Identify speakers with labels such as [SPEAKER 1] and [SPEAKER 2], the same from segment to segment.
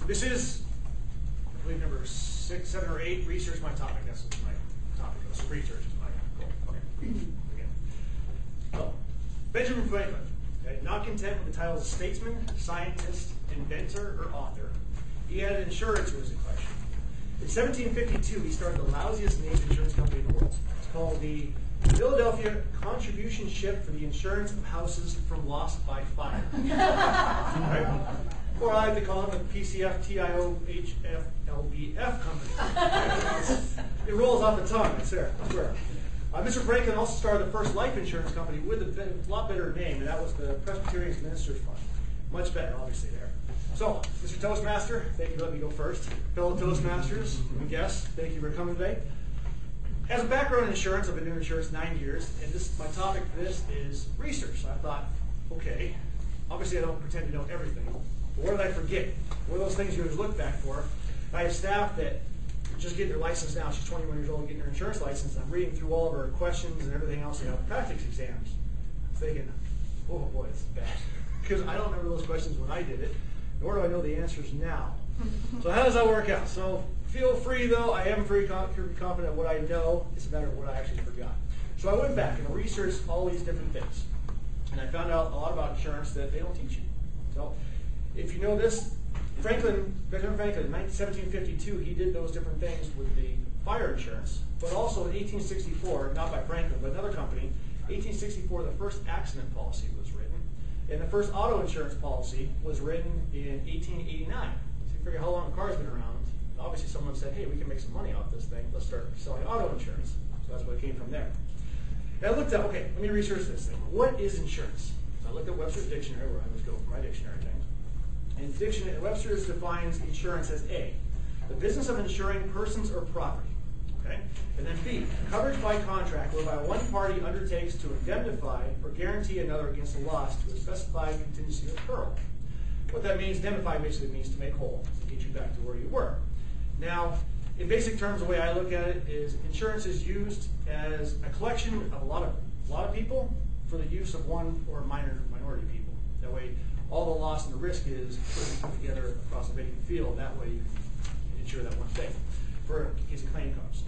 [SPEAKER 1] This is, I believe, number 6, 7, or 8. Research my topic. That's my topic. So research is my goal. Okay. Again. So, Benjamin Franklin, okay, not content with the titles of statesman, scientist, inventor, or author, he added insurance to his equation. In 1752, he started the lousiest named insurance company in the world. It's called the Philadelphia Contribution Ship for the Insurance of Houses from Loss by Fire. Right? Or I like to call it the PCFTIOHFLBF company. It rolls off the tongue, I swear. Mr. Franklin also started the first life insurance company with a lot better name, and that was the Presbyterian Ministers Fund. Much better, obviously, there. So, Mr. Toastmaster, thank you for letting me go first. Fellow Toastmasters and guests, thank you for coming today. As a background in insurance, I've been doing insurance 9 years, and my topic for this is research. So I thought, okay, obviously I don't pretend to know everything, but what did I forget? What are those things you always look back for? I have staff that are just getting their license now. She's 21 years old, getting her insurance license, and I'm reading through all of her questions and everything else about practice exams. I'm thinking, oh boy, this is bad. Because I don't remember those questions when I did it, nor do I know the answers now. So how does that work out? So feel free, though. I am very confident what I know. It's a matter of what I actually forgot. So I went back and researched all these different things. And I found out a lot about insurance that they don't teach you. So if you know this, Benjamin Franklin, in 1752, he did those different things with the fire insurance. But also in 1864, not by Franklin, but another company, 1864, the first accident policy was written. And the first auto insurance policy was written in 1889. So you figure how long a car's been around. Obviously someone said, hey, we can make some money off this thing. Let's start selling auto insurance. So that's what it came from there. And I looked up, okay, let me research this thing. What is insurance? So I looked at Webster's dictionary, where I always go for my dictionary things. And Webster's defines insurance as A, the business of insuring persons or property. Okay? And then B, coverage by contract whereby one party undertakes to indemnify or guarantee another against a loss to a specified contingency or peril. What that means, indemnify basically means to make whole, to get you back to where you were. Now, in basic terms, the way I look at it is insurance is used as a collection of a lot of people for the use of one or minority people. That way, all the loss and the risk is put together across a vacant field. That way, you can insure that one thing for in case a claim comes.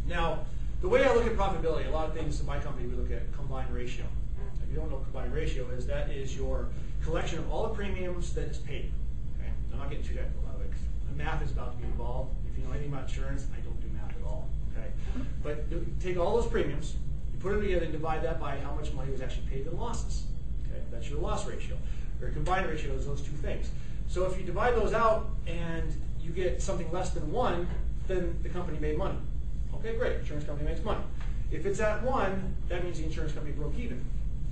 [SPEAKER 1] Now, the way I look at profitability, a lot of things in my company we look at combined ratio. If you don't know what combined ratio is, that is your collection of all the premiums that is paid. Okay? I'm not getting too technical about it. Math is about to be involved. If you know anything about insurance, I don't do math at all. Okay? But take all those premiums, you put them together and divide that by how much money was actually paid in losses. Okay? That's your loss ratio. Your combined ratio is those two things. So if you divide those out and you get something less than 1, then the company made money. Okay, great. Insurance company makes money. If it's at 1, that means the insurance company broke even.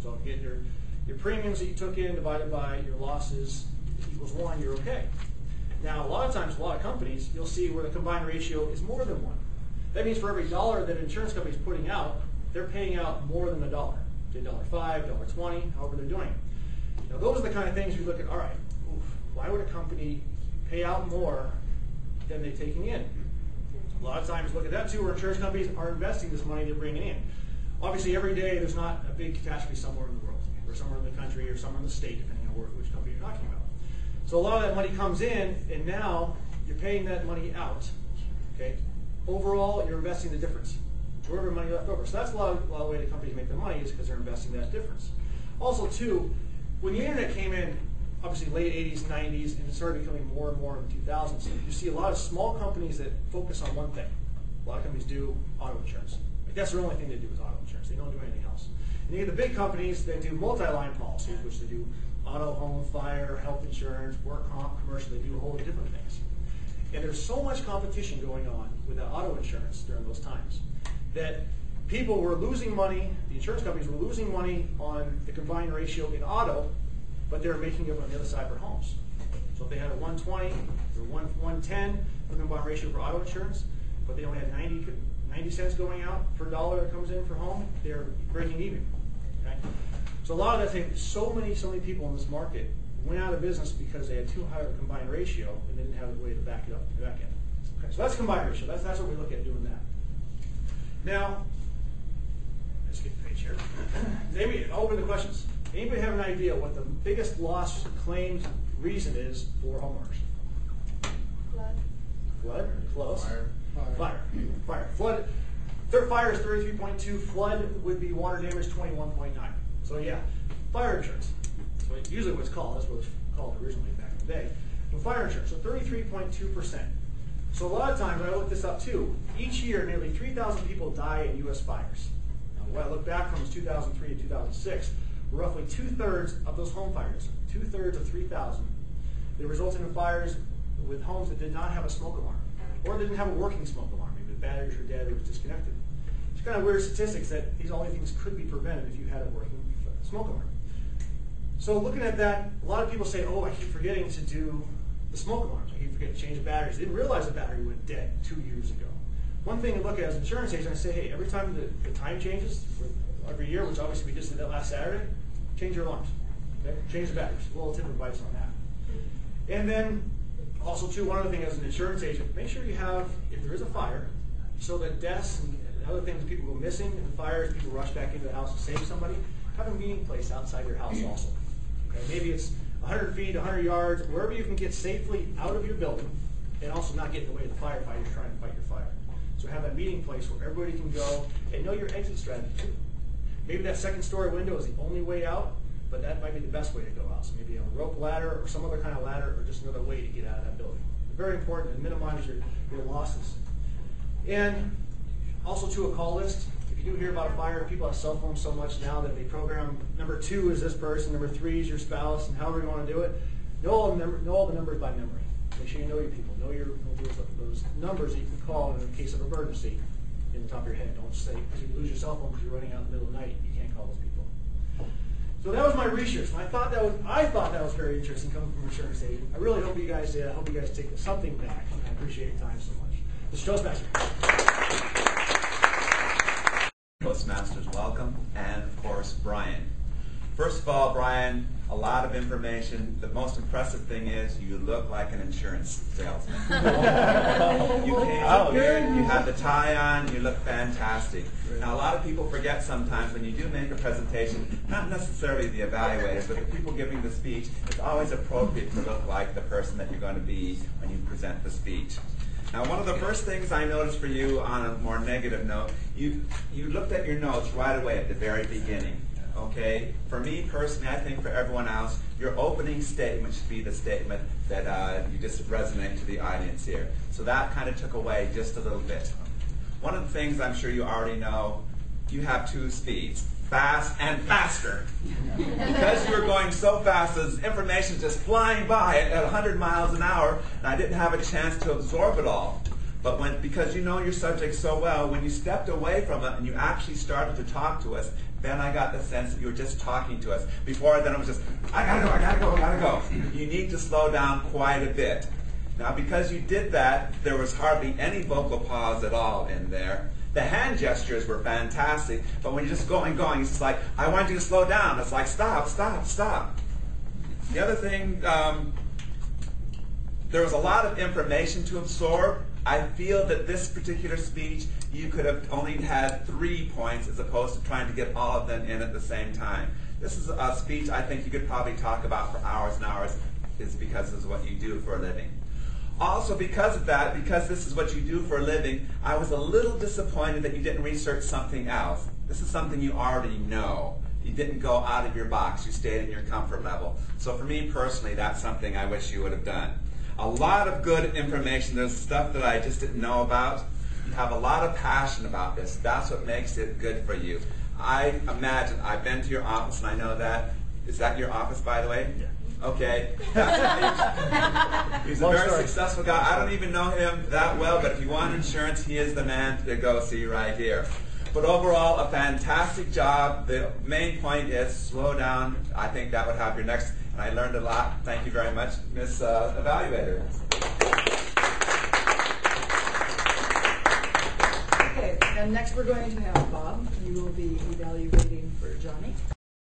[SPEAKER 1] So if you get your premiums that you took in divided by your losses equals 1, you're okay. Now, a lot of times, a lot of companies, you'll see where the combined ratio is more than 1. That means for every dollar that an insurance company is putting out, they're paying out more than $1. $1.05, $1.20, however they're doing it. Now, those are the kind of things you look at, all right, why would a company pay out more than they're taking in? A lot of times, look at that too, where insurance companies are investing this money they're bringing in. Obviously, every day there's not a big catastrophe somewhere in the world, or somewhere in the country, or somewhere in the state, depending on which company you're talking about. So a lot of that money comes in, and now you're paying that money out. Okay. Overall, you're investing the difference. Wherever money left over. So that's a lot of the way the companies make their money is because they're investing that difference. Also, too, when the internet came in, obviously late 80s, 90s, and it started becoming more and more in the 2000s, you see a lot of small companies that focus on one thing. A lot of companies do auto insurance. Like that's their only thing they do is auto insurance. They don't do anything else. And you get the big companies that do multi-line policies, which they do auto, home, fire, health insurance, work comp, commercial. They do a whole lot of different things. And there's so much competition going on with the auto insurance during those times that people were losing money, the insurance companies were losing money on the combined ratio in auto, but they were making it on the other side for homes. So if they had a 120 or 110 for the combined ratio for auto insurance, but they only had 90 cents going out per dollar that comes in for home, they're breaking even. Okay? So a lot of that thing, so many people in this market went out of business because they had too high of a combined ratio and they didn't have a way to back it up in the back end. Okay, so that's combined ratio. That's what we look at doing that. Now, let's get the page here. Maybe I'll open the questions. Anybody have an idea what the biggest loss claims reason is for homeowners? Flood? Close.
[SPEAKER 2] Fire.
[SPEAKER 1] Fire. Flood. Fire is 33.2. Flood would be water damage 21.9. So yeah, fire insurance. That's usually what it's called. That's what it was called originally back in the day. But fire insurance, so 33.2%. So a lot of times, I looked this up too, each year nearly 3,000 people die in U.S. fires. Now, what I looked back from was 2003 to 2006, roughly 2/3 of those home fires, 2/3 of 3,000, they resulted in fires with homes that did not have a smoke alarm, or didn't have a working smoke alarm. Maybe the batteries were dead or was disconnected. It's kind of weird statistics that these only things could be prevented if you had a working smoke alarm. So looking at that, a lot of people say, oh, I keep forgetting to do the smoke alarms. I keep forgetting to change the batteries. I didn't realize the battery went dead 2 years ago. One thing to look at as an insurance agent, I say, hey, every time the time changes, every year, which obviously we just did that last Saturday, change your alarms. Okay? Change the batteries. A little tip of advice on that. And then also too, one other thing as an insurance agent, make sure you have, if there is a fire, so that deaths and other things, people go missing in the fires, people rush back into the house to save somebody, have a meeting place outside your house also. Okay? Maybe it's 100 feet, 100 yards, wherever you can get safely out of your building and also not get in the way of the firefighters trying to fight your fire. So have that meeting place where everybody can go and know your exit strategy too. Maybe that second story window is the only way out, but that might be the best way to go out. So maybe a rope ladder or some other kind of ladder or just another way to get out of that building. Very important to minimize your losses. And also to a call list. If you do hear about a fire, people have cell phones so much now that they program number 2 is this person, number 3 is your spouse, and however you want to do it. Know all the numbers by memory. Make sure you know your people. Know those numbers that you can call in the case of emergency in the top of your head. Don't say, because you lose your cell phone because you're running out in the middle of the night, you can't call those people. So that was my research, and I thought that was very interesting coming from an insurance agent. I really hope you guys did. I hope you guys take something back. I appreciate your time so much. Mr. Toastmaster.
[SPEAKER 3] Toastmasters, welcome, and of course, Brian. First of all, Brian, a lot of information. The most impressive thing is you look like an insurance salesman. You came out here, you have the tie on, you look fantastic. Now, a lot of people forget sometimes when you do make a presentation, not necessarily the evaluators, but the people giving the speech, it's always appropriate to look like the person that you're going to be when you present the speech. Now, one of the first things I noticed for you on a more negative note, you looked at your notes right away at the very beginning. Okay? For me personally, I think for everyone else, your opening statement should be the statement that you just resonate to the audience here. So that kind of took away just a little bit. One of the things I'm sure you already know, you have 2 speeds. Fast and faster. Because you were going so fast, this information just flying by at 100 miles an hour, and I didn't have a chance to absorb it all. But because you know your subject so well, when you stepped away from it and you actually started to talk to us, then I got the sense that you were just talking to us. Before then it was just, I gotta go. You need to slow down quite a bit. Now because you did that, there was hardly any vocal pause at all in there. The hand gestures were fantastic, but when you're just going, it's just like, I want you to slow down. It's like, stop. The other thing, there was a lot of information to absorb. I feel that this particular speech, you could have only had 3 points as opposed to trying to get all of them in at the same time. This is a speech I think you could probably talk about for hours and hours, is because this is what you do for a living. Also, because of that, because this is what you do for a living, I was a little disappointed that you didn't research something else. This is something you already know. You didn't go out of your box. You stayed in your comfort level. So for me personally, that's something I wish you would have done. A lot of good information. There's stuff that I just didn't know about. You have a lot of passion about this. That's what makes it good for you. I imagine, I've been to your office and I know that. Is that your office, by the way? Yeah. Okay. He's a very successful guy. I don't even know him that well, but if you want insurance, he is the man to go see right here. But overall, a fantastic job. The main point is slow down. I think that would have your next, and I learned a lot. Thank you very much, Miss Evaluator.
[SPEAKER 4] Okay, and next we're going to have Bob. You will be evaluating for Johnny.